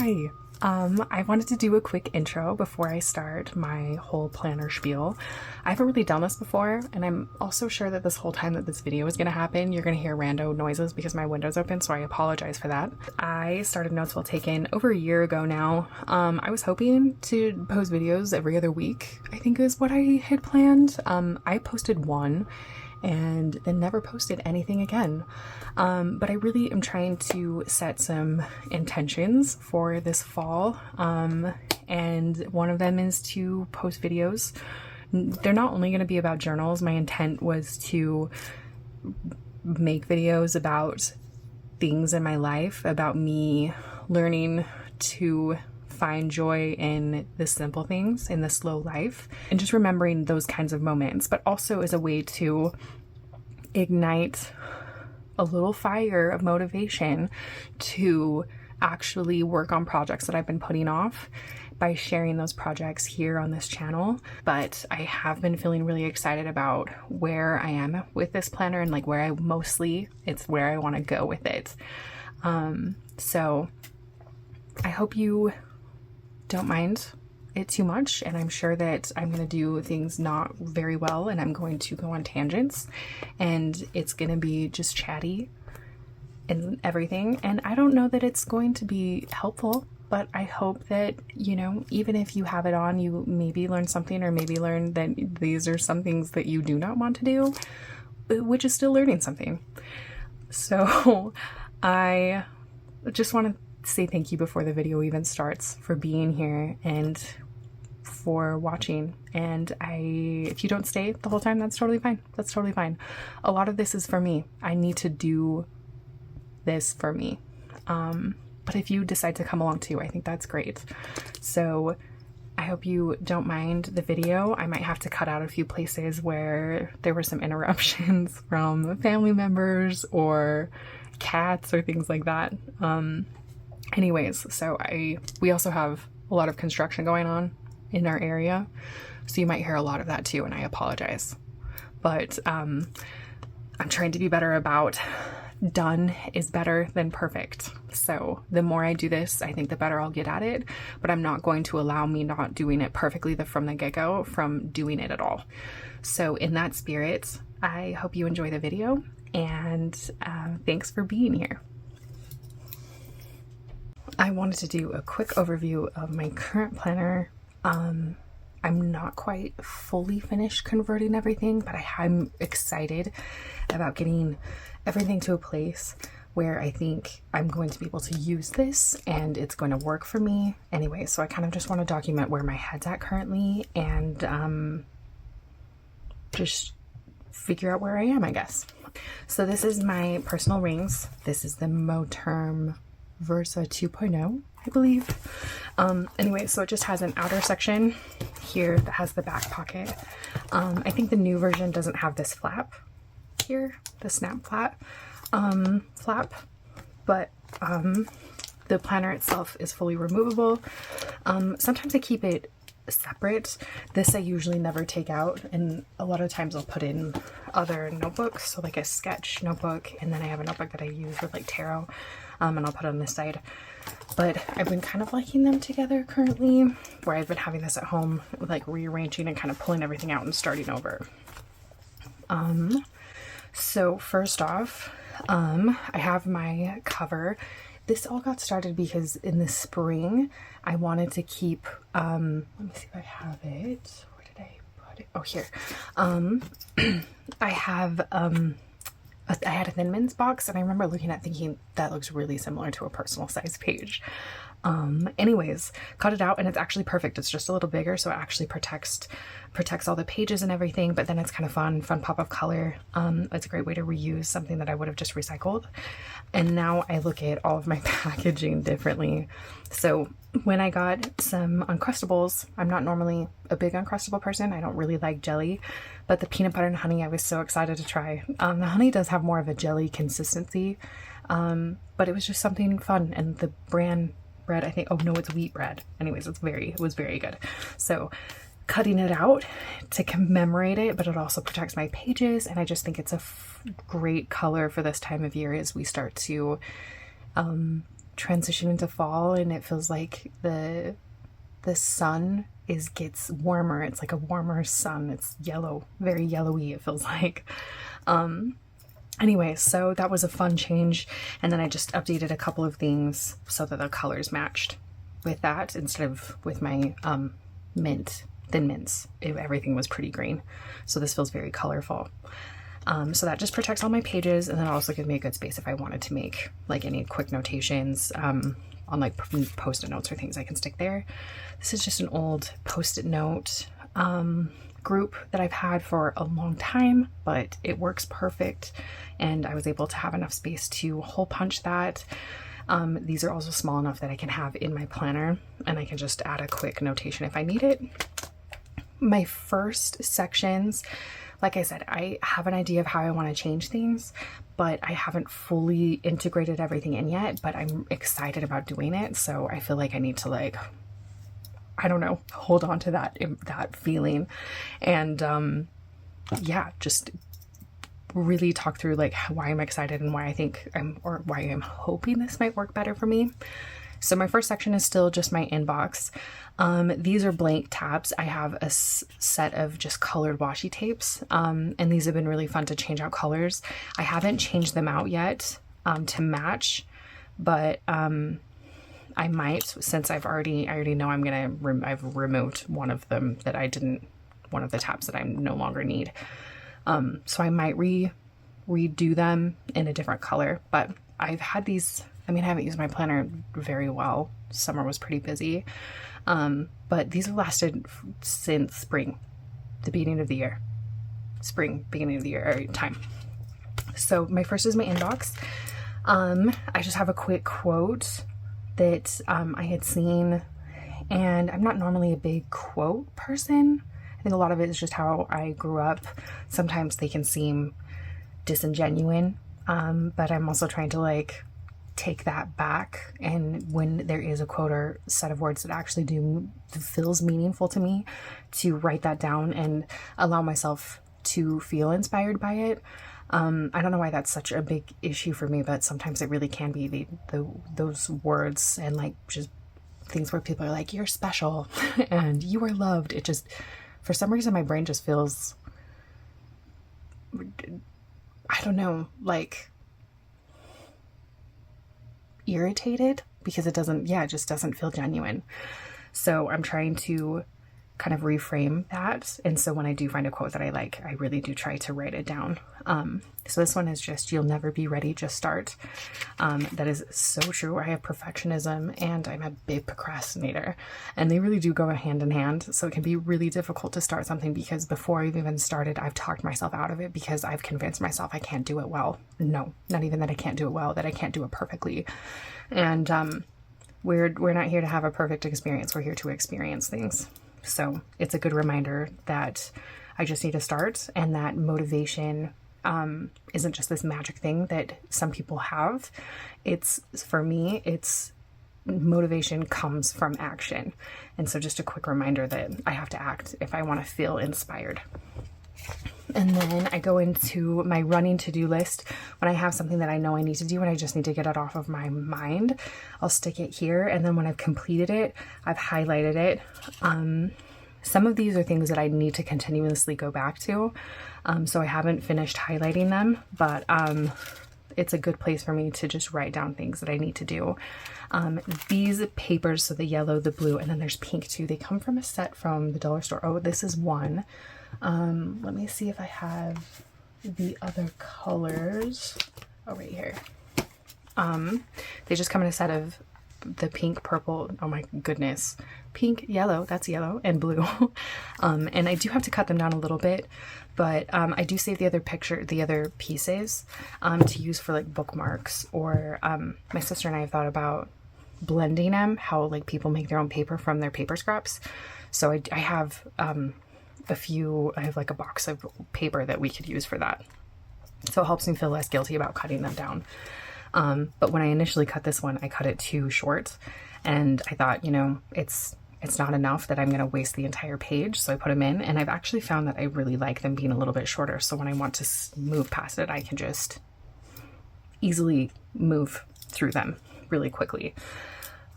Hi. I wanted to do a quick intro before I start my whole planner spiel. I haven't really done this before, and I'm also sure that this whole time that this video is going to happen, you're going to hear rando noises because my window's open, so I apologize for that. I started Notes Well Taken over a year ago now. I was hoping to post videos every other week, I think is what I had planned. I posted one and then never posted anything again. But I really am trying to set some intentions for this fall. And one of them is to post videos. They're not only going to be about journals. My intent was to make videos about things in my life, about me learning to find joy in the simple things, in the slow life, and just remembering those kinds of moments, but also as a way to ignite a little fire of motivation to actually work on projects that I've been putting off by sharing those projects here on this channel. But I have been feeling really excited about where I am with this planner and like where it's where I want to go with it. So I hope you don't mind it too much, and I'm sure that I'm going to do things not very well and I'm going to go on tangents and it's going to be just chatty and everything, and I don't know that it's going to be helpful, but I hope that, you know, even if you have it on, you maybe learn something, or maybe learn that these are some things that you do not want to do, which is still learning something. So I just want to say thank you before the video even starts for being here and for watching. And if you don't stay the whole time, that's totally fine. That's totally fine. A lot of this is for me. I need to do this for me. But if you decide to come along too, I think that's great. So I hope you don't mind the video. I might have to cut out a few places where there were some interruptions from family members or cats or things like that. Anyways, so we also have a lot of construction going on in our area, so you might hear a lot of that too, and I apologize. But I'm trying to be better about done is better than perfect. So the more I do this, I think the better I'll get at it, but I'm not going to allow me not doing it perfectly from the get-go from doing it at all. So in that spirit, I hope you enjoy the video, and thanks for being here. I wanted to do a quick overview of my current planner. I'm not quite fully finished converting everything, but I'm excited about getting everything to a place where I think I'm going to be able to use this and it's going to work for me anyway. So I kind of just want to document where my head's at currently and just figure out where I am, I guess. So this is my personal rings. This is the Moterm Versa 2.0, I believe. Anyway, so it just has an outer section here that has the back pocket. I think the new version doesn't have this flap here, the snap flap, but the planner itself is fully removable. Sometimes I keep it separate. This I usually never take out, and a lot of times I'll put in other notebooks, so like a sketch notebook, and then I have a notebook that I use with like tarot, and I'll put it on this side. But I've been kind of liking them together currently, where I've been having this at home, like rearranging and kind of pulling everything out and starting over. So first off, I have my cover. This all got started because in the spring I wanted to keep, let me see if I have it. Where did I put it? Oh, here. I had a Thin Mints box, and I remember looking at thinking that looks really similar to a personal size page. Anyways, cut it out, and it's actually perfect. It's just a little bigger, so it actually protects all the pages and everything, but then it's kind of fun pop of color. It's a great way to reuse something that I would have just recycled. And now I look at all of my packaging differently. So when I got some Uncrustables, I'm not normally a big Uncrustable person. I don't really like jelly, but the peanut butter and honey I was so excited to try. The honey does have more of a jelly consistency, but it was just something fun. And the brand bread, I think, oh no, it's wheat bread. Anyways, it was very good. So cutting it out to commemorate it, but it also protects my pages, and I just think it's a great color for this time of year as we start to transitioning to fall, and it feels like the sun gets warmer. It's like a warmer sun. It's yellow, very yellowy, it feels like. Anyway, so that was a fun change, and then I just updated a couple of things so that the colors matched with that instead of with my thin mints. Everything was pretty green, so this feels very colorful. So that just protects all my pages, and then also gives me a good space if I wanted to make like any quick notations on like post-it notes or things I can stick there. This is just an old post-it note group that I've had for a long time, but it works perfect, and I was able to have enough space to hole punch that. These are also small enough that I can have in my planner, and I can just add a quick notation if I need it. My first sections, like I said, I have an idea of how I want to change things, but I haven't fully integrated everything in yet, but I'm excited about doing it. So I feel like I need to, like, I don't know, hold on to that feeling, and yeah, just really talk through like why I'm excited and why I think or why I'm hoping this might work better for me. So my first section is still just my inbox. These are blank tabs. I have a set of just colored washi tapes, and these have been really fun to change out colors. I haven't changed them out yet to match, but I might, since I already know I've removed one of them that one of the tabs that I no longer need. So I might redo them in a different color, but I've had these, I mean, I haven't used my planner very well. Summer was pretty busy. But these have lasted since spring, the beginning of the year, time. So my first is my inbox. I just have a quick quote that I had seen, and I'm not normally a big quote person. I think a lot of it is just how I grew up. Sometimes they can seem disingenuine, but I'm also trying to like take that back, and when there is a quote or set of words that actually feels meaningful to me, to write that down and allow myself to feel inspired by it. I don't know why that's such a big issue for me, but sometimes it really can be those words and like just things where people are like, you're special and you are loved. It just, for some reason, my brain just feels, I don't know, like irritated because it just doesn't feel genuine. So I'm trying to kind of reframe that. And so when I do find a quote that I like, I really do try to write it down. So this one is just, you'll never be ready, just start. That is so true. I have perfectionism and I'm a big procrastinator, and they really do go hand in hand. So it can be really difficult to start something because before I've even started, I've talked myself out of it because I've convinced myself I can't do it well. No, not even that I can't do it well, that I can't do it perfectly. And we're not here to have a perfect experience. We're here to experience things. So it's a good reminder that I just need to start, and that motivation isn't just this magic thing that some people have. For me, it's motivation comes from action. And so just a quick reminder that I have to act if I want to feel inspired. And then I go into my running to-do list when I have something that I know I need to do and I just need to get it off of my mind. I'll stick it here, and then when I've completed it, I've highlighted it. Some of these are things that I need to continuously go back to, so I haven't finished highlighting them, but it's a good place for me to just write down things that I need to do. These papers, so the yellow, the blue, and then there's pink too, they come from a set from the dollar store. Oh, this is one. Let me see if I have the other colors. Oh, right here. They just come in a set of the pink, purple, oh my goodness, pink, yellow, that's yellow, and blue. And I do have to cut them down a little bit, but I do save the other pieces to use for like bookmarks, or my sister and I have thought about blending them, how like people make their own paper from their paper scraps. So I have I have like a box of paper that we could use for that. So it helps me feel less guilty about cutting them down. But when I initially cut this one, I cut it too short, and I thought, it's not enough that I'm going to waste the entire page. So I put them in, and I've actually found that I really like them being a little bit shorter. So when I want to move past it, I can just easily move through them really quickly.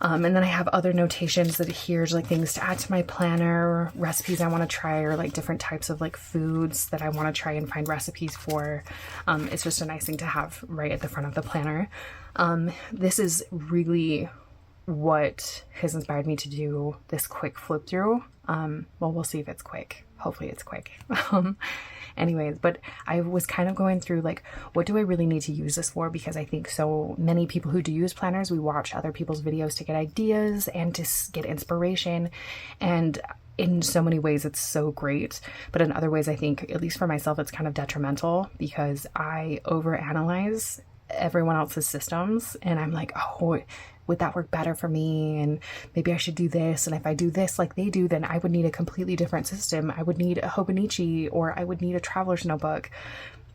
And then I have other notations that here's like things to add to my planner, recipes I want to try, or like different types of like foods that I want to try and find recipes for. It's just a nice thing to have right at the front of the planner. This is really what has inspired me to do this quick flip through. Well, we'll see if it's quick. Hopefully it's quick. Anyways, but I was kind of going through like, what do I really need to use this for? Because I think so many people who do use planners, we watch other people's videos to get ideas and to get inspiration. And in so many ways, it's so great. But in other ways, I think, at least for myself, it's kind of detrimental because I overanalyze everyone else's systems. And I'm like, oh, would that work better for me? And maybe I should do this. And if I do this like they do, then I would need a completely different system. I would need a Hobonichi, or I would need a traveler's notebook.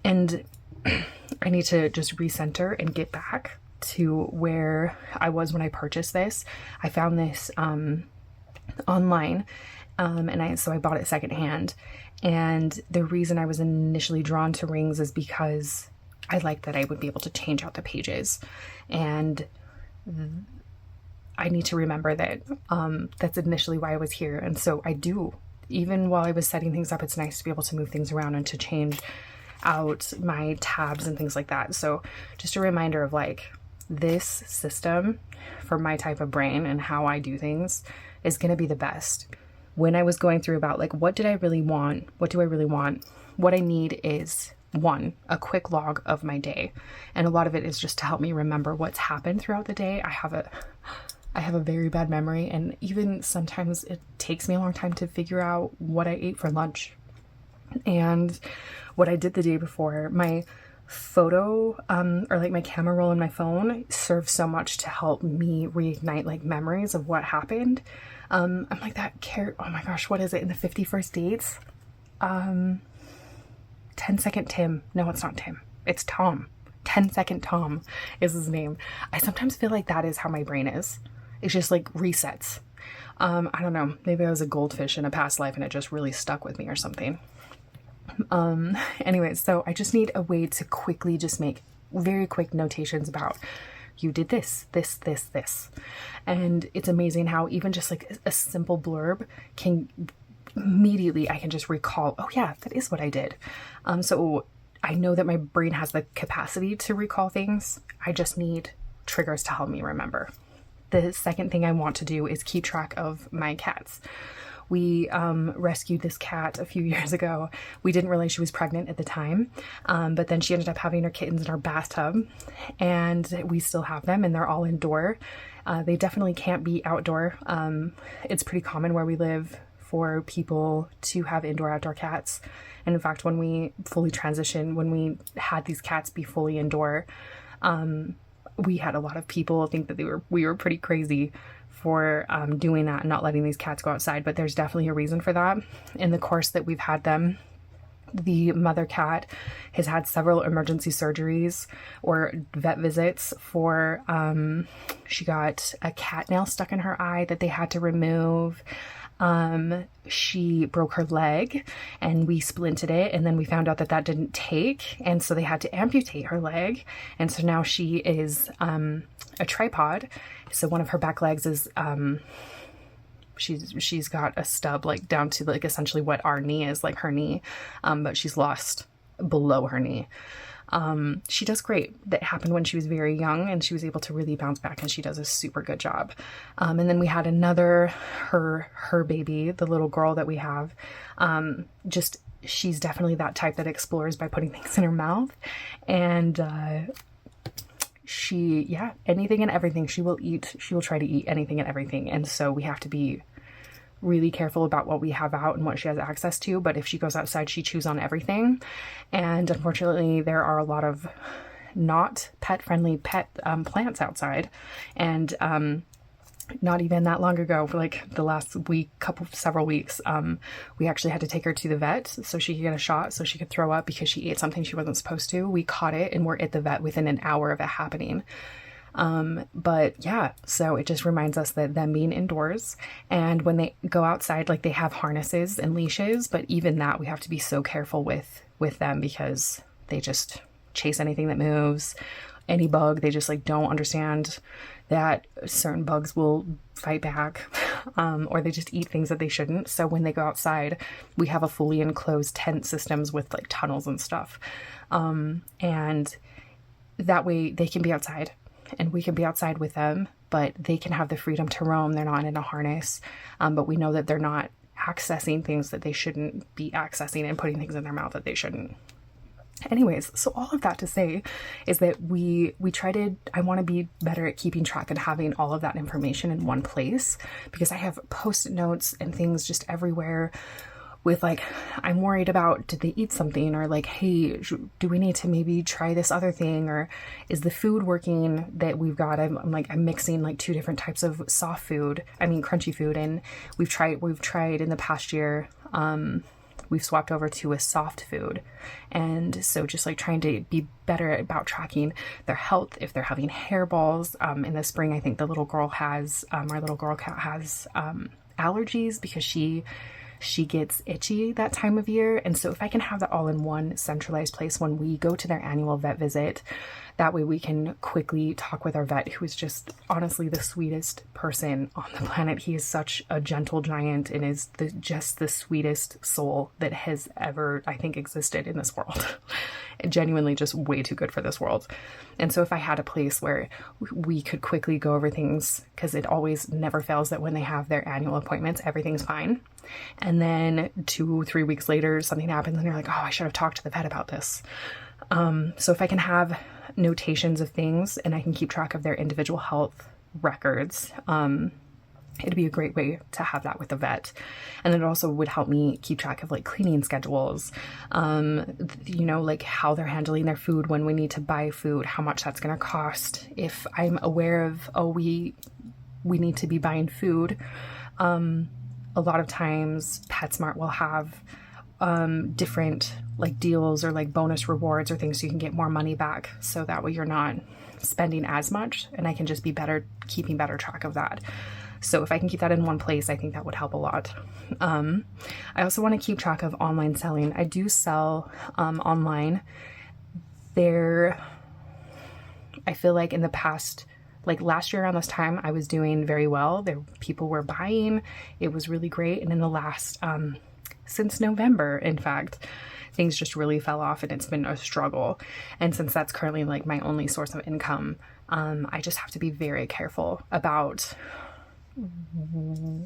And I need to just recenter and get back to where I was when I purchased this. I found this online, so I bought it secondhand. And the reason I was initially drawn to rings is because I like that I would be able to change out the pages. And I need to remember that that's initially why I was here. And so I do, even while I was setting things up, it's nice to be able to move things around and to change out my tabs and things like that. So just a reminder of like, this system for my type of brain and how I do things is going to be the best. When I was going through about like, what did I really want? What do I really want? What I need is one, a quick log of my day. And a lot of it is just to help me remember what's happened throughout the day. I have a very bad memory, and even sometimes it takes me a long time to figure out what I ate for lunch and what I did the day before. My photo or like my camera roll in my phone serves so much to help me reignite like memories of what happened. I'm like that oh my gosh, what is it in the 50 First Dates? 10-second Tim. No, it's not Tim. It's Tom. 10-second Tom is his name. I sometimes feel like that is how my brain is. It's just like resets. I don't know. Maybe I was a goldfish in a past life and it just really stuck with me or something. Anyways, so I just need a way to quickly just make very quick notations about you did this. And it's amazing how even just like a simple blurb can immediately I can just recall, oh yeah, that is what I did. So I know that my brain has the capacity to recall things. I just need triggers to help me remember. The second thing I want to do is keep track of my cats. We rescued this cat a few years ago. We didn't realize she was pregnant at the time, but then she ended up having her kittens in our bathtub, and we still have them, and they're all indoor. They definitely can't be outdoor. It's pretty common where we live for people to have indoor-outdoor cats. And in fact, when we fully transitioned, when we had these cats be fully indoor, we had a lot of people think that we were pretty crazy for doing that and not letting these cats go outside. But there's definitely a reason for that. In the course that we've had them, the mother cat has had several emergency surgeries or vet visits for, she got a cat nail stuck in her eye that they had to remove. She broke her leg and we splinted it, and then we found out that that didn't take, and so they had to amputate her leg, and so now she is a tripod. So one of her back legs is she's got a stub like down to like essentially what our knee is, like her knee, but she's lost below her knee. She does great. That happened when she was very young, and she was able to really bounce back, and she does a super good job. And then we had another, her baby, the little girl that we have, she's definitely that type that explores by putting things in her mouth. And, anything and everything she will eat. She will try to eat anything and everything. And so we have to be really careful about what we have out and what she has access to. But if she goes outside, she chews on everything. And unfortunately, there are a lot of not pet-friendly plants outside. And not even that long ago, for like the last several weeks, we actually had to take her to the vet so she could get a shot so she could throw up because she ate something she wasn't supposed to. We caught it and we're at the vet within an hour of it happening. But yeah, so it just reminds us that them being indoors, and when they go outside, like they have harnesses and leashes, but even that we have to be so careful with them because they just chase anything that moves, any bug. They just like don't understand that certain bugs will fight back, or they just eat things that they shouldn't. So when they go outside, we have a fully enclosed tent systems with like tunnels and stuff. And that way they can be outside and we can be outside with them, but they can have the freedom to roam. They're not in a harness. But we know that they're not accessing things that they shouldn't be accessing and putting things in their mouth that they shouldn't. Anyways, so all of that to say is that I want to be better at keeping track and having all of that information in one place, because I have post-it notes and things just everywhere with like, I'm worried about, did they eat something? Or like, hey, do we need to maybe try this other thing? Or is the food working that we've got? I'm mixing like 2 different types of crunchy food. And we've tried in the past year, we've swapped over to a soft food. And so just like trying to be better about tracking their health, if they're having hairballs. In the spring, I think our little girl cat has allergies because she gets itchy that time of year. And so if I can have that all in one centralized place when we go to their annual vet visit, that way we can quickly talk with our vet, who is just honestly the sweetest person on the planet. He is such a gentle giant and is just the sweetest soul that has ever, I think, existed in this world. Genuinely just way too good for this world. And so if I had a place where we could quickly go over things, because it always never fails that when they have their annual appointments, everything's fine. And then 2-3 weeks later, something happens and you're like, oh, I should have talked to the vet about this. So if I can have notations of things and I can keep track of their individual health records, it'd be a great way to have that with the vet. And it also would help me keep track of like cleaning schedules, like how they're handling their food when we need to buy food, how much that's going to cost. If I'm aware of, we need to be buying food. A lot of times PetSmart will have different like deals or like bonus rewards or things so you can get more money back. So that way you're not spending as much, and I can just be keeping better track of that. So if I can keep that in one place, I think that would help a lot. I also want to keep track of online selling. I do sell online. I feel like in the past, like last year around this time, I was doing very well. People were buying. It was really great. And in the last, since November, in fact, things just really fell off and it's been a struggle. And since that's currently like my only source of income, I just have to be very careful about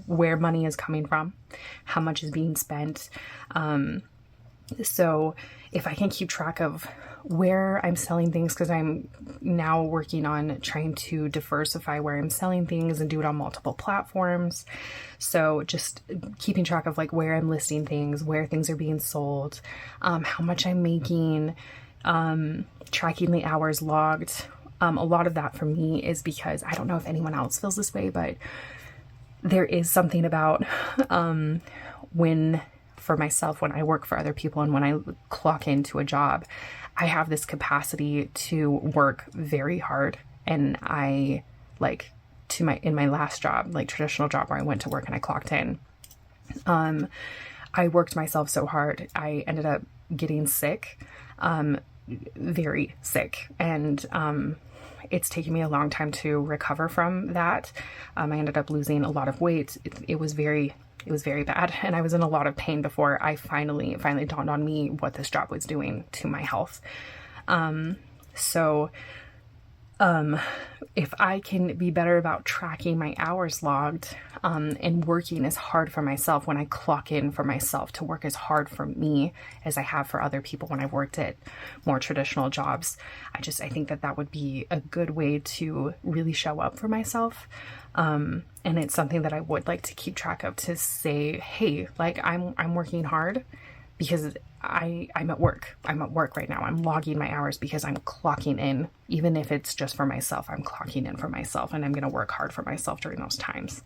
where money is coming from, how much is being spent. So if I can keep track of where I'm selling things, because I'm now working on trying to diversify where I'm selling things and do it on multiple platforms. So just keeping track of like where I'm listing things, where things are being sold, how much I'm making, tracking the hours logged. A lot of that for me is because I don't know if anyone else feels this way, but there is something about for myself, when I work for other people and when I clock into a job, I have this capacity to work very hard. And I in my last job, like traditional job where I went to work and I clocked in, I worked myself so hard. I ended up getting sick, very sick. And, it's taken me a long time to recover from that. I ended up losing a lot of weight. It was very bad. And I was in a lot of pain before I finally dawned on me what this job was doing to my health. If I can be better about tracking my hours logged, and working as hard for myself when I clock in for myself, to work as hard for me as I have for other people when I've worked at more traditional jobs, I think that would be a good way to really show up for myself. And it's something that I would like to keep track of, to say, hey, like I'm working hard because I'm at work. I'm at work right now. I'm logging my hours because I'm clocking in. Even if it's just for myself, I'm clocking in for myself, and I'm going to work hard for myself during those times.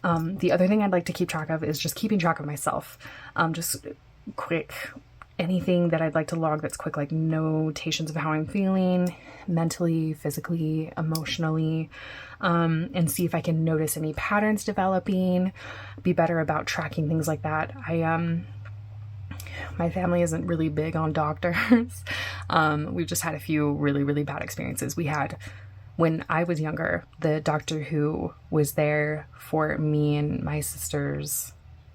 The other thing I'd like to keep track of is just keeping track of myself. Just quick, anything that I'd like to log that's quick, like notations of how I'm feeling mentally, physically, emotionally, and see if I can notice any patterns developing, be better about tracking things like that. My family isn't really big on doctors. We've just had a few really, really bad experiences. We had when I was younger, the doctor who was there for me and my sisters,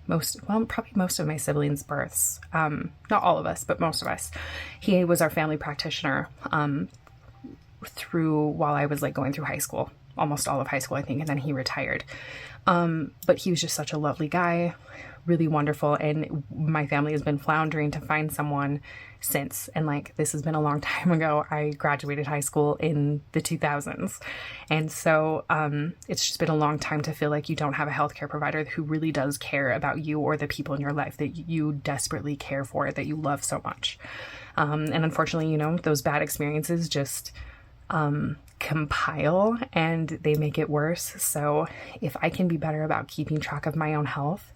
probably most of my siblings' births, not all of us, but most of us, he was our family practitioner through while I was like going through high school, almost all of high school, I think, and then he retired. But he was just such a lovely guy, really wonderful. And my family has been floundering to find someone since. And like, this has been a long time ago. I graduated high school in the 2000s. And so, it's just been a long time to feel like you don't have a healthcare provider who really does care about you or the people in your life that you desperately care for, that you love so much. And unfortunately, you know, those bad experiences just, compile and they make it worse. So if I can be better about keeping track of my own health,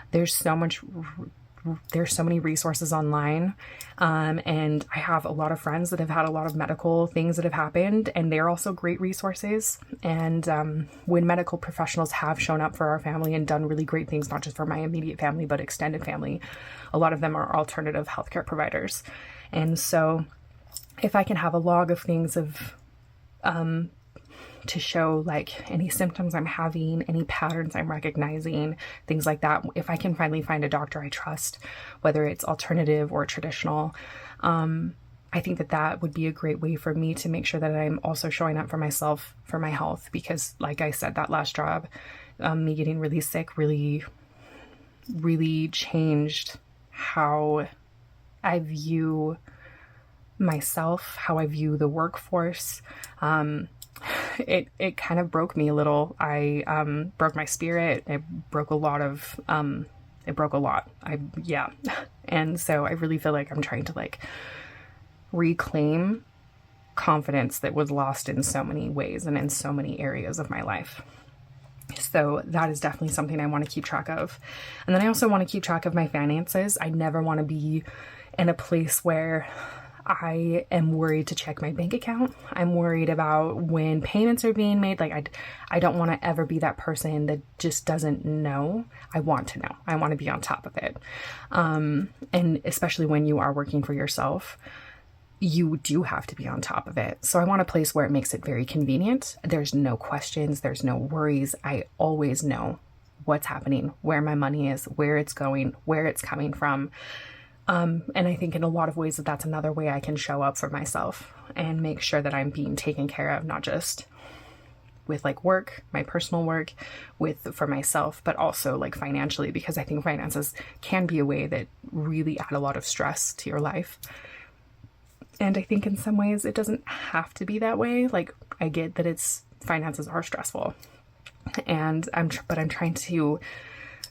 there's so many resources online. And I have a lot of friends that have had a lot of medical things that have happened, and they're also great resources. And when medical professionals have shown up for our family and done really great things, not just for my immediate family, but extended family, a lot of them are alternative healthcare providers. And so if I can have a log of things to show like any symptoms I'm having, any patterns I'm recognizing, things like that. If I can finally find a doctor I trust, whether it's alternative or traditional, I think that would be a great way for me to make sure that I'm also showing up for myself, for my health. Because like I said, that last job, me getting really sick really, really changed how I view myself, how I view the workforce. It kind of broke me a little. I broke my spirit. It broke a lot. And so I really feel like I'm trying to like reclaim confidence that was lost in so many ways and in so many areas of my life. So that is definitely something I want to keep track of. And then I also want to keep track of my finances. I never want to be in a place where I am worried to check my bank account. I'm worried about when payments are being made. Like I don't want to ever be that person that just doesn't know. I want to know. I want to be on top of it. And especially when you are working for yourself, you do have to be on top of it. So I want a place where it makes it very convenient. There's no questions. There's no worries. I always know what's happening, where my money is, where it's going, where it's coming from. And I think in a lot of ways that's another way I can show up for myself and make sure that I'm being taken care of, not just with like work, my personal work, for myself, but also like financially, because I think finances can be a way that really add a lot of stress to your life. And I think in some ways it doesn't have to be that way. Like I get that finances are stressful, and I'm trying to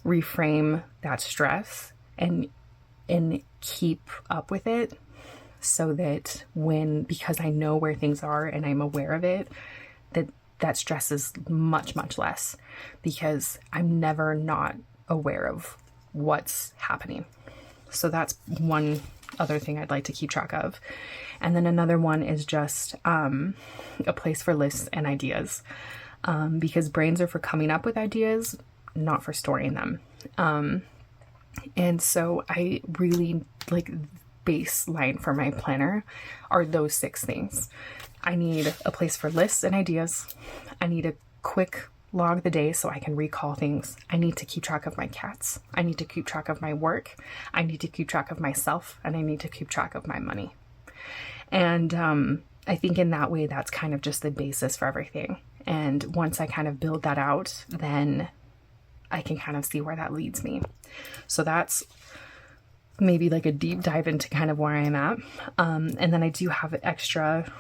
reframe that stress and keep up with it so that because I know where things are and I'm aware of it, that stress is much, much less, because I'm never not aware of what's happening. So that's one other thing I'd like to keep track of. And then another one is just a place for lists and ideas, because brains are for coming up with ideas, not for storing them. And so I really like baseline for my planner are those 6 things. I need a place for lists and ideas. I need a quick log the day so I can recall things. I need to keep track of my cats. I need to keep track of my work. I need to keep track of myself, and I need to keep track of my money. And I think in that way, that's kind of just the basis for everything. And once I kind of build that out, then I can kind of see where that leads me. So that's maybe like a deep dive into kind of where I'm at. And then I do have extra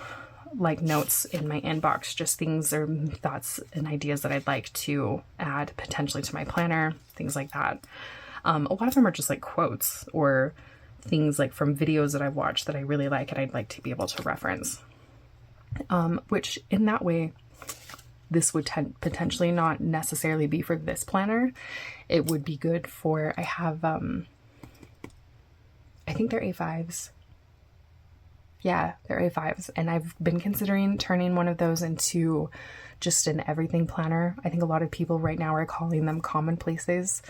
like notes in my inbox, just things or thoughts and ideas that I'd like to add potentially to my planner, things like that. A lot of them are just like quotes or things like from videos that I've watched that I really like and I'd like to be able to reference. Which in that way, this would potentially not necessarily be for this planner. It would be good for, I have, I think they're A5s. Yeah, they're A5s. And I've been considering turning one of those into just an everything planner. I think a lot of people right now are calling them commonplaces.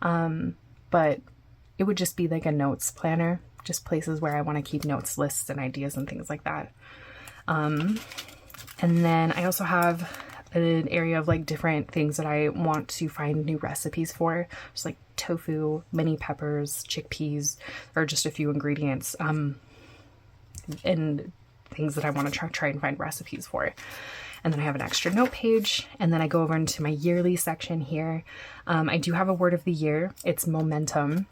But it would just be like a notes planner, just places where I want to keep notes, lists, and ideas and things like that. And then I also have an area of like different things that I want to find new recipes for, just like tofu, mini peppers, chickpeas, or just a few ingredients, and things that I want to try and find recipes for. And then I have an extra note page, and then I go over into my yearly section here. I do have a word of the year. It's momentum.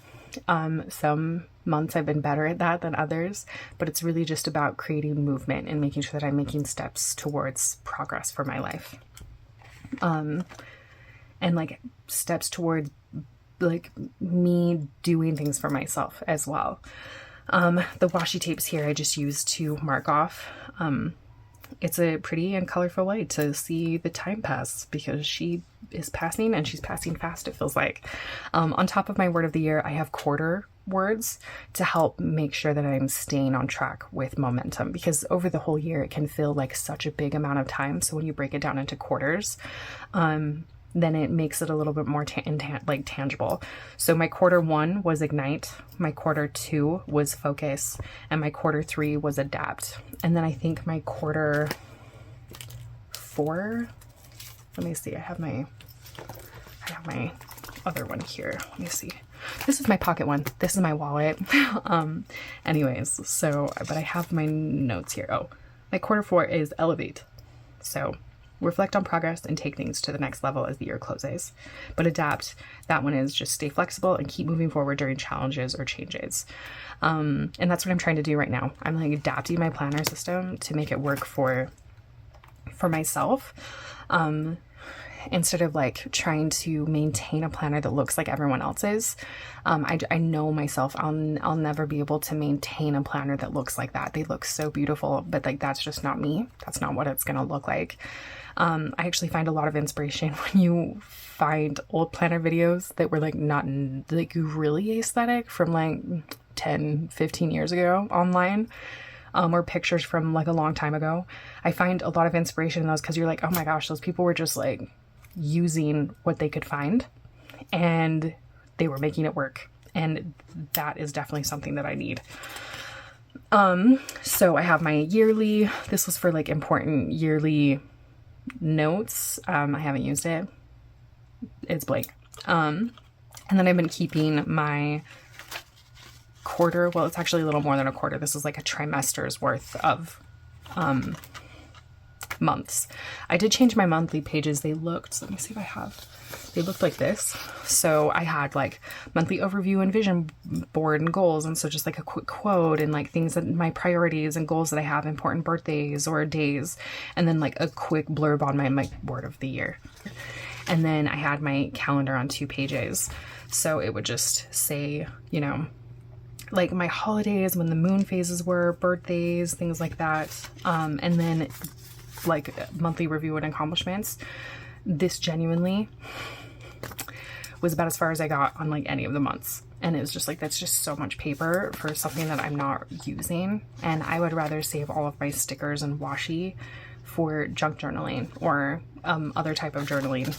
Some months I've been better at that than others, but it's really just about creating movement and making sure that I'm making steps towards progress for my life. And like steps towards like me doing things for myself as well. The washi tapes here I just use to mark off. It's a pretty and colorful way to see the time pass, because she is passing and she's passing fast, it feels like. On top of my word of the year, I have quarter words to help make sure that I'm staying on track with momentum, because over the whole year it can feel like such a big amount of time. So when you break it down into quarters, then it makes it a little bit more tangible. So my quarter 1 was ignite, my quarter 2 was focus, and my quarter 3 was adapt. And then I think my quarter 4, let me see, I have my other one here. Let me see. This is my pocket one. This is my wallet. Anyways, so, but I have my notes here. Oh, my quarter 4 is elevate. So reflect on progress and take things to the next level as the year closes. But adapt, that one is just stay flexible and keep moving forward during challenges or changes. And that's what I'm trying to do right now. I'm like adapting my planner system to make it work for myself. Instead of like trying to maintain a planner that looks like everyone else's. I know myself, I'll never be able to maintain a planner that looks like that. They look so beautiful, but like that's just not me. That's not what it's gonna look like. I actually find a lot of inspiration when you find old planner videos that were like not like really aesthetic from like 10, 15 years ago online. Or pictures from like a long time ago. I find a lot of inspiration in those because you're like, oh my gosh, those people were just like using what they could find and they were making it work. And that is definitely something that I need. So I have my yearly, this was for like important yearly notes. I haven't used it. It's blank. And then I've been keeping my quarter, well, it's actually a little more than a quarter. This is like a trimester's worth of months. I did change my monthly pages. They looked, let me see if I have, they looked like this. So I had like monthly overview and vision board and goals. And so just like a quick quote and like things that my priorities and goals that I have, important birthdays or days. And then like a quick blurb on my word of the year. And then I had my calendar on 2 pages. So it would just say, you know, like my holidays, when the moon phases were, birthdays, things like that. And then like monthly review and accomplishments. This genuinely was about as far as I got on like any of the months. And it was just like, that's just so much paper for something that I'm not using. And I would rather save all of my stickers and washi for junk journaling or other type of journaling.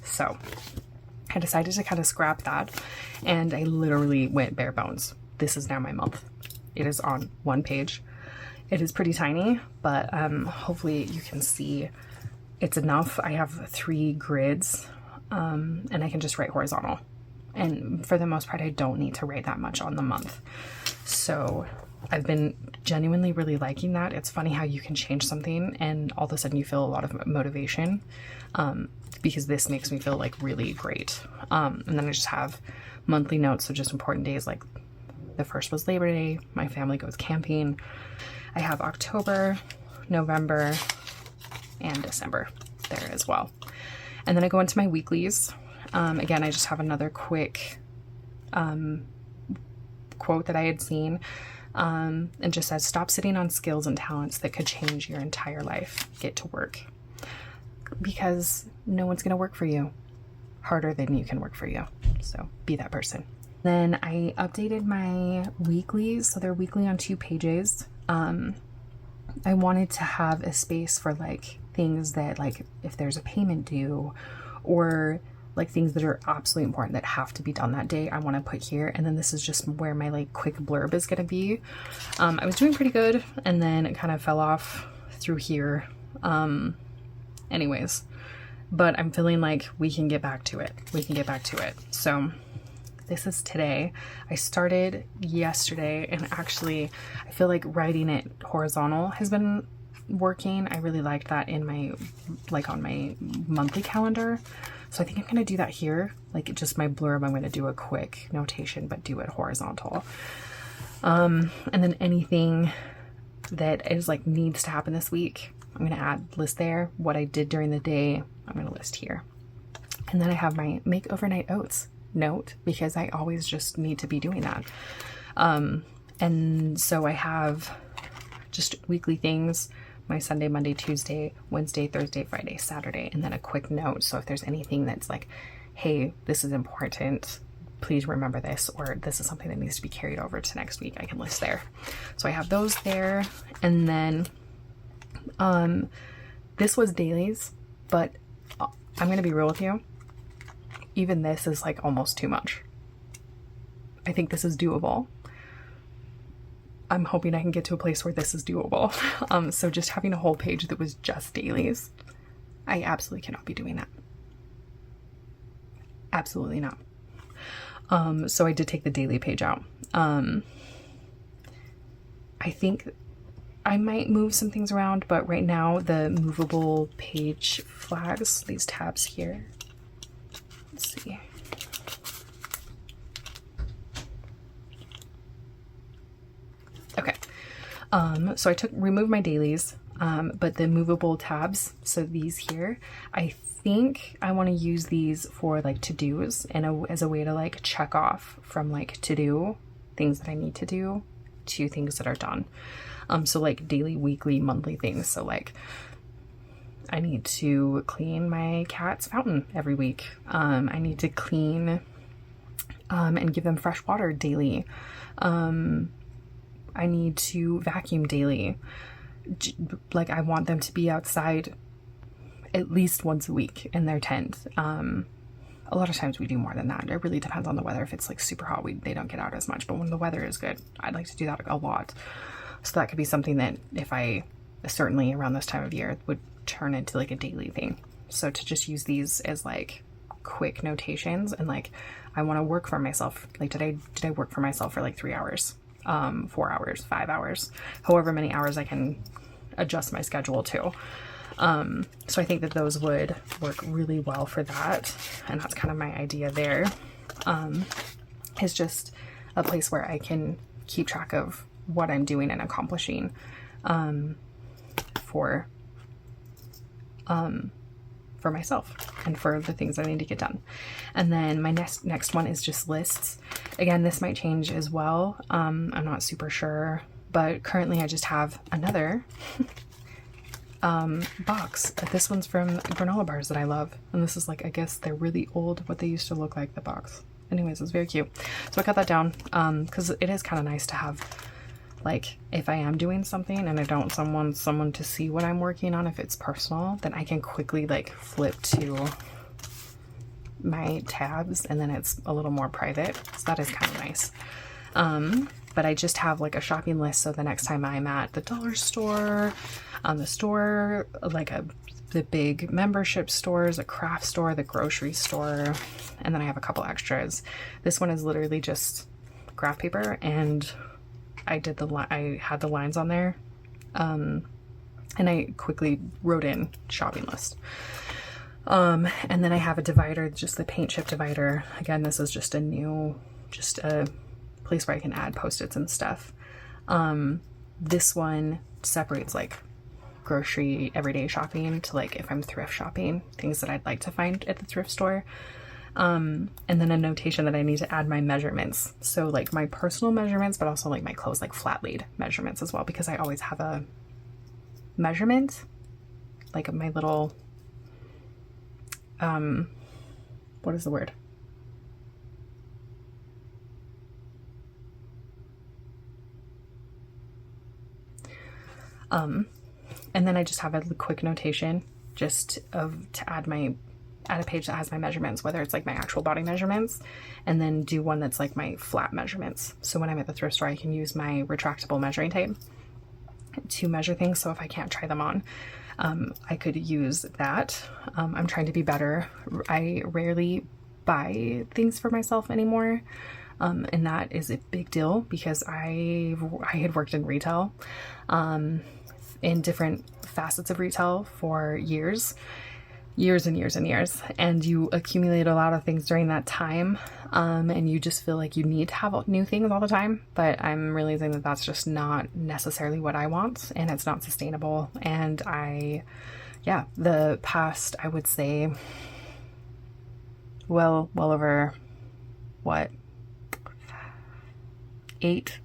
So I decided to kind of scrap that. And I literally went bare bones. This is now my month. It is on 1 page. It is pretty tiny, but hopefully you can see it's enough. I have 3 grids and I can just write horizontal. And for the most part, I don't need to write that much on the month. So I've been genuinely really liking that. It's funny how you can change something and all of a sudden you feel a lot of motivation because this makes me feel like really great. And then I just have monthly notes, so just important days, like the first was Labor Day, my family goes camping. I have October, November, and December there as well. And then I go into my weeklies. Again, I just have another quick quote that I had seen. And just says, stop sitting on skills and talents that could change your entire life. Get to work. Because no one's going to work for you harder than you can work for you. So be that person. Then I updated my weeklies. So they're weekly on 2 pages. I wanted to have a space for like things that like if there's a payment due or like things that are absolutely important that have to be done that day, I want to put here. And then this is just where my like quick blurb is going to be. I was doing pretty good and then it kind of fell off through here. Anyways, but I'm feeling like we can get back to it. So this is today. I started yesterday, and actually I feel like writing it horizontal has been working. I really liked that in my, like on my monthly calendar. So I think I'm going to do that here. Like just my blurb, I'm going to do a quick notation, but do it horizontal. And then anything that is like needs to happen this week, I'm going to add list there. What I did during the day, I'm going to list here. And then I have my make overnight oats note, because I always just need to be doing that. And so I have just weekly things, my Sunday, Monday, Tuesday, Wednesday, Thursday, Friday, Saturday, and then a quick note. So if there's anything that's like, hey, this is important, please remember this, or this is something that needs to be carried over to next week, I can list there. So I have those there. And then this was dailies, but I'm going to be real with you. Even this is like almost too much. I think this is doable. I'm hoping I can get to a place where this is doable. So just having a whole page that was just dailies, I absolutely cannot be doing that. Absolutely not. So I did take the daily page out. I think I might move some things around, but right now the movable page flags, these tabs here, let's see. Okay. So I removed my dailies, but the movable tabs, so these here, I think I want to use these for like to-dos and as a way to like check off from like to-do things that I need to do to things that are done. So like daily, weekly, monthly things. So like I need to clean my cat's fountain every week. I need to clean and give them fresh water daily. I need to vacuum daily. Like I want them to be outside at least once a week in their tent. A lot of times we do more than that. It really depends on the weather. If it's like super hot, they don't get out as much, but when the weather is good, I'd like to do that a lot. So that could be something that if I, certainly around this time of year, would turn into like a daily thing. So to just use these as like quick notations, and like I want to work for myself. Like did I work for myself for like 3 hours, 4 hours, 5 hours, however many hours I can adjust my schedule to. So I think that those would work really well for that. And that's kind of my idea there. Is just a place where I can keep track of what I'm doing and accomplishing, for myself and for the things that I need to get done. And then my next one is just lists. Again, this might change as well. I'm not super sure, but currently I just have another box. This one's from granola bars that I love. And this is like, I guess they're really old, what they used to look like, the box. Anyways, it's very cute. So I cut that down, because it is kind of nice to have, like, if I am doing something and I don't want someone to see what I'm working on, if it's personal, then I can quickly like flip to my tabs and then it's a little more private. So that is kind of nice. But I just have like a shopping list. So the next time I'm at the dollar store, the store, like the big membership stores, a craft store, the grocery store, and then I have a couple extras. This one is literally just graph paper, and I had the lines on there, and I quickly wrote in shopping list. And then I have a divider, just the paint chip divider. Again, this is just a place where I can add Post-its and stuff. This one separates like grocery everyday shopping to like if I'm thrift shopping, things that I'd like to find at the thrift store. And then a notation that I need to add my measurements. So like my personal measurements, but also like my clothes, like flat laid measurements as well, because I always have a measurement, like my little, what is the word? And then I just have a quick notation just to add a page that has my measurements, whether it's like my actual body measurements, and then do one that's like my flat measurements. So when I'm at the thrift store, I can use my retractable measuring tape to measure things. So if I can't try them on, I could use that. I'm trying to be better. I rarely buy things for myself anymore. And that is a big deal because I had worked in retail, in different facets of retail for years and years and years. And you accumulate a lot of things during that time. And you just feel like you need to have new things all the time. But I'm realizing that that's just not necessarily what I want, and it's not sustainable. And the past, I would say, well over what, 8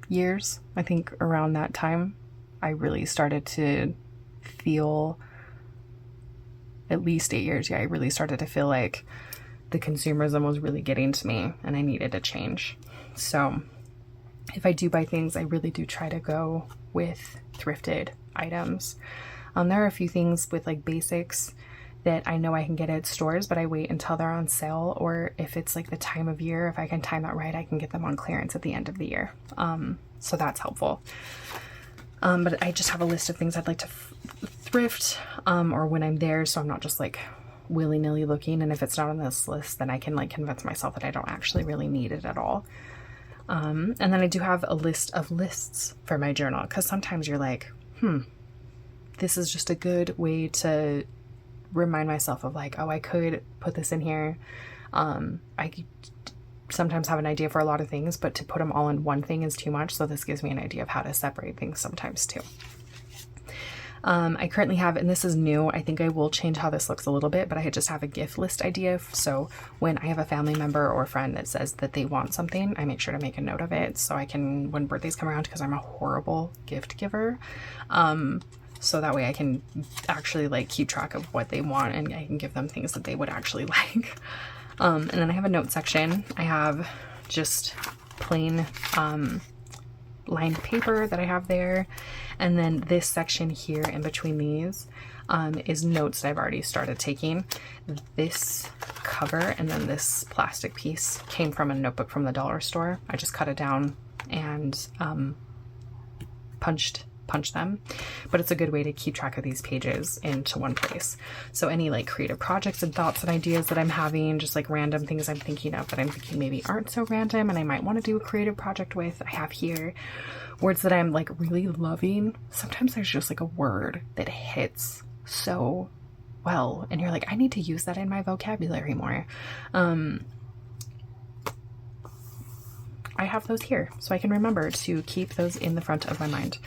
years, I think around that time, I really started to feel, at least 8 years, I really started to feel like the consumerism was really getting to me and I needed a change. So if I do buy things, I really do try to go with thrifted items. There are a few things with like basics that I know I can get at stores, but I wait until they're on sale, or if it's like the time of year, if I can time that right, I can get them on clearance at the end of the year. So that's helpful. But I just have a list of things I'd like to thrift, or when I'm there, so I'm not just like willy-nilly looking, and if it's not on this list, then I can like convince myself that I don't actually really need it at all. And then I do have a list of lists for my journal, because sometimes you're like, this is just a good way to remind myself of like, oh, I could put this in here. I sometimes have an idea for a lot of things, but to put them all in one thing is too much. So this gives me an idea of how to separate things sometimes too. I currently have, and this is new, I think I will change how this looks a little bit, but I just have a gift list idea. So when I have a family member or friend that says that they want something, I make sure to make a note of it so I can, when birthdays come around, because I'm a horrible gift giver, so that way I can actually like keep track of what they want and I can give them things that they would actually like. And then I have a note section. I have just plain lined paper that I have there. And then this section here in between these is notes that I've already started taking. This cover and then this plastic piece came from a notebook from the dollar store. I just cut it down and punch them, but it's a good way to keep track of these pages into one place. So any like creative projects and thoughts and ideas that I'm having, just like random things I'm thinking of that I'm thinking maybe aren't so random and I might want to do a creative project with, I have here. Words that I'm like really loving. Sometimes there's just like a word that hits so well and you're like, I need to use that in my vocabulary more. I have those here so I can remember to keep those in the front of my mind.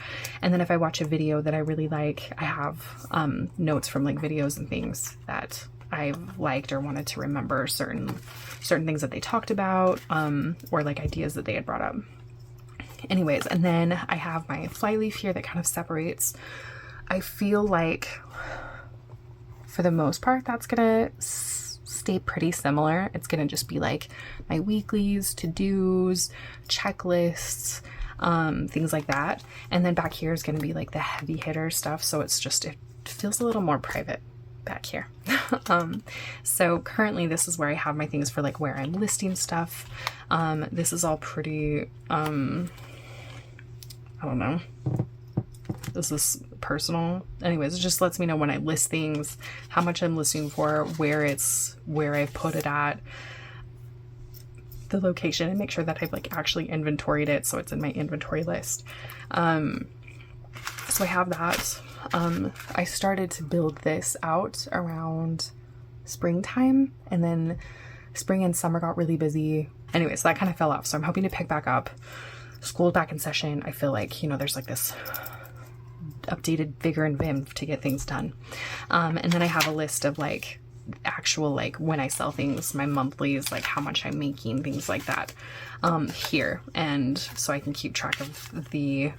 And then if I watch a video that I really like, I have notes from like videos and things that I've liked or wanted to remember, certain things that they talked about, or like ideas that they had brought up. Anyways, and then I have my flyleaf here that kind of separates. I feel like for the most part that's gonna stay pretty similar. It's gonna just be like my weeklies, to-dos, checklists, things like that. And then back here is gonna be like the heavy hitter stuff. So it's just, it feels a little more private back here. So currently this is where I have my things for like where I'm listing stuff. This is all pretty, I don't know. This is personal. Anyways, it just lets me know when I list things, how much I'm listing for, where I've put it at, the location, and make sure that I've like actually inventoried it so it's in my inventory list. So I have that. I started to build this out around springtime, and then spring and summer got really busy. Anyways, that kind of fell off. So I'm hoping to pick back up. School's back in session. I feel like, there's like this updated vigor and vim to get things done. And then I have a list of like actual, like when I sell things, my monthlies, like how much I'm making, things like that, here. And so I can keep track of the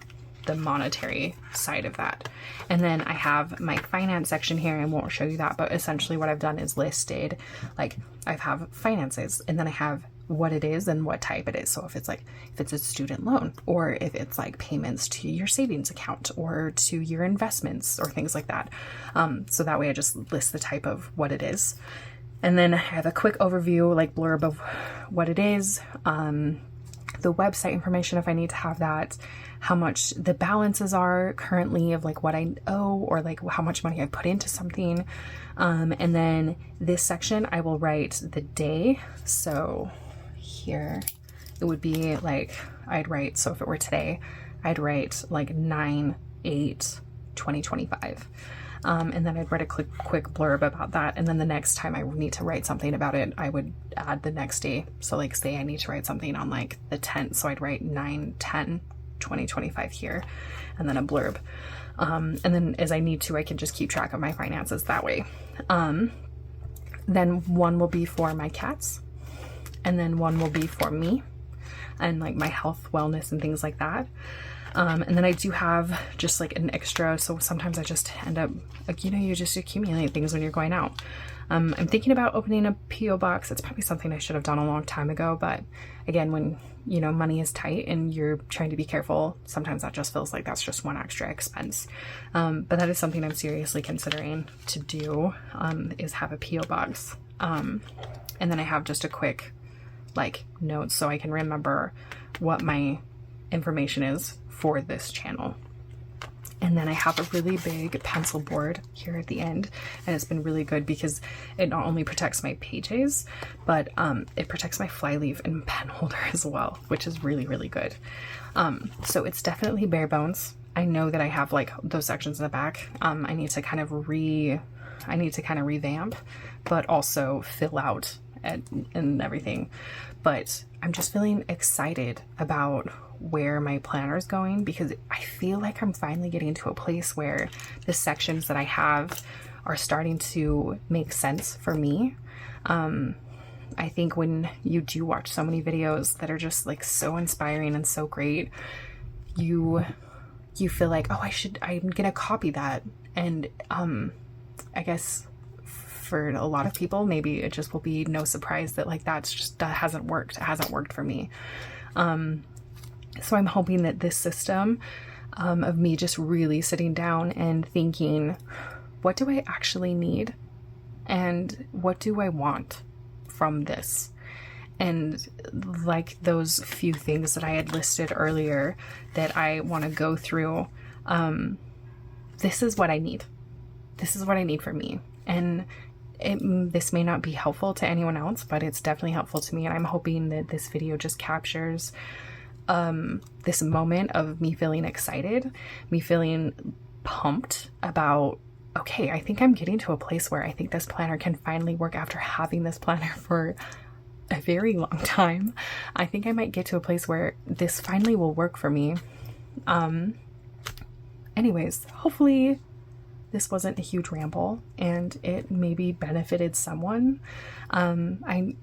monetary side of that. And then I have my finance section here. I won't show you that, but essentially what I've done is listed, like I have finances, and then I have what it is and what type it is. So if it's a student loan, or if it's like payments to your savings account or to your investments or things like that. So that way I just list the type of what it is. And then I have a quick overview, like blurb of what it is. the website information if I need to have that, how much the balances are currently of like what I owe or like how much money I put into something. And then this section I will write the day. So here it would be like I'd write, so if it were today, I'd write like 9/8/2025. And then I'd write a quick blurb about that. And then the next time I need to write something about it, I would add the next day. So like say I need to write something on like the 10th. So I'd write 9/10/2025 here and then a blurb. And then as I need to, I can just keep track of my finances that way. Then one will be for my cats. And then one will be for me and like my health, wellness, and things like that. And then I do have just like an extra, so sometimes I just end up, like, you know, you just accumulate things when you're going out. I'm thinking about opening a P.O. box. It's probably something I should have done a long time ago, but again, when, you know, money is tight and you're trying to be careful, sometimes that just feels like that's just one extra expense. But that is something I'm seriously considering to do, is have a P.O. box. And then I have just a quick like notes so I can remember what my information is for this channel. And then I have a really big pencil board here at the end, and it's been really good because it not only protects my pages, but it protects my flyleaf and pen holder as well, which is really, really good. So it's definitely bare bones. I know that I have like those sections in the back. I need to kind of revamp, but also fill out and everything. But I'm just feeling excited about where my planner is going because I feel like I'm finally getting to a place where the sections that I have are starting to make sense for me. I think when you do watch so many videos that are just like so inspiring and so great, you feel like, oh, I'm gonna copy that. And I guess for a lot of people, maybe it just will be no surprise that like that hasn't worked. It hasn't worked for me. So I'm hoping that this system of me just really sitting down and thinking, what do I actually need? And what do I want from this? And like those few things that I had listed earlier that I want to go through, this is what I need. This is what I need for me. And this may not be helpful to anyone else, but it's definitely helpful to me. And I'm hoping that this video just captures this moment of me feeling excited, me feeling pumped about, okay, I think I'm getting to a place where I think this planner can finally work after having this planner for a very long time. I think I might get to a place where this finally will work for me. Anyways, hopefully this wasn't a huge ramble and it maybe benefited someone. And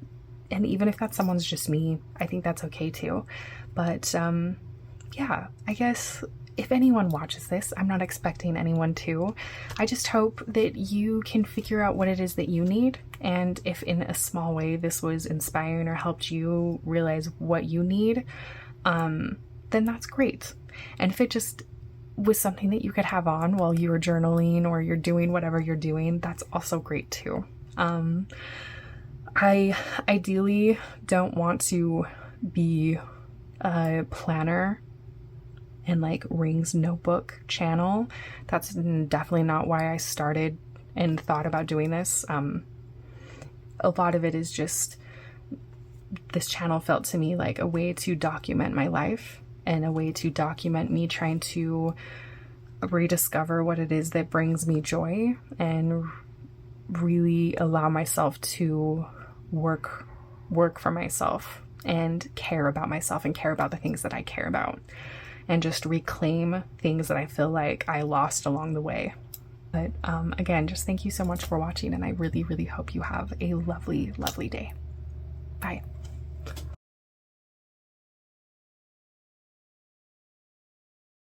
even if that someone's just me, I think that's okay too. But yeah, I guess if anyone watches this, I'm not expecting anyone to. I just hope that you can figure out what it is that you need. And if in a small way this was inspiring or helped you realize what you need, then that's great. And if it just was something that you could have on while you were journaling or you're doing whatever you're doing, that's also great too. I ideally don't want to be a planner and like Rings notebook channel. That's definitely not why I started and thought about doing this. A lot of it is just this channel felt to me like a way to document my life and a way to document me trying to rediscover what it is that brings me joy and really allow myself to work for myself and care about myself and care about the things that I care about and just reclaim things that I feel like I lost along the way. But again, just thank you so much for watching, and I really, really hope you have a lovely, lovely day. Bye.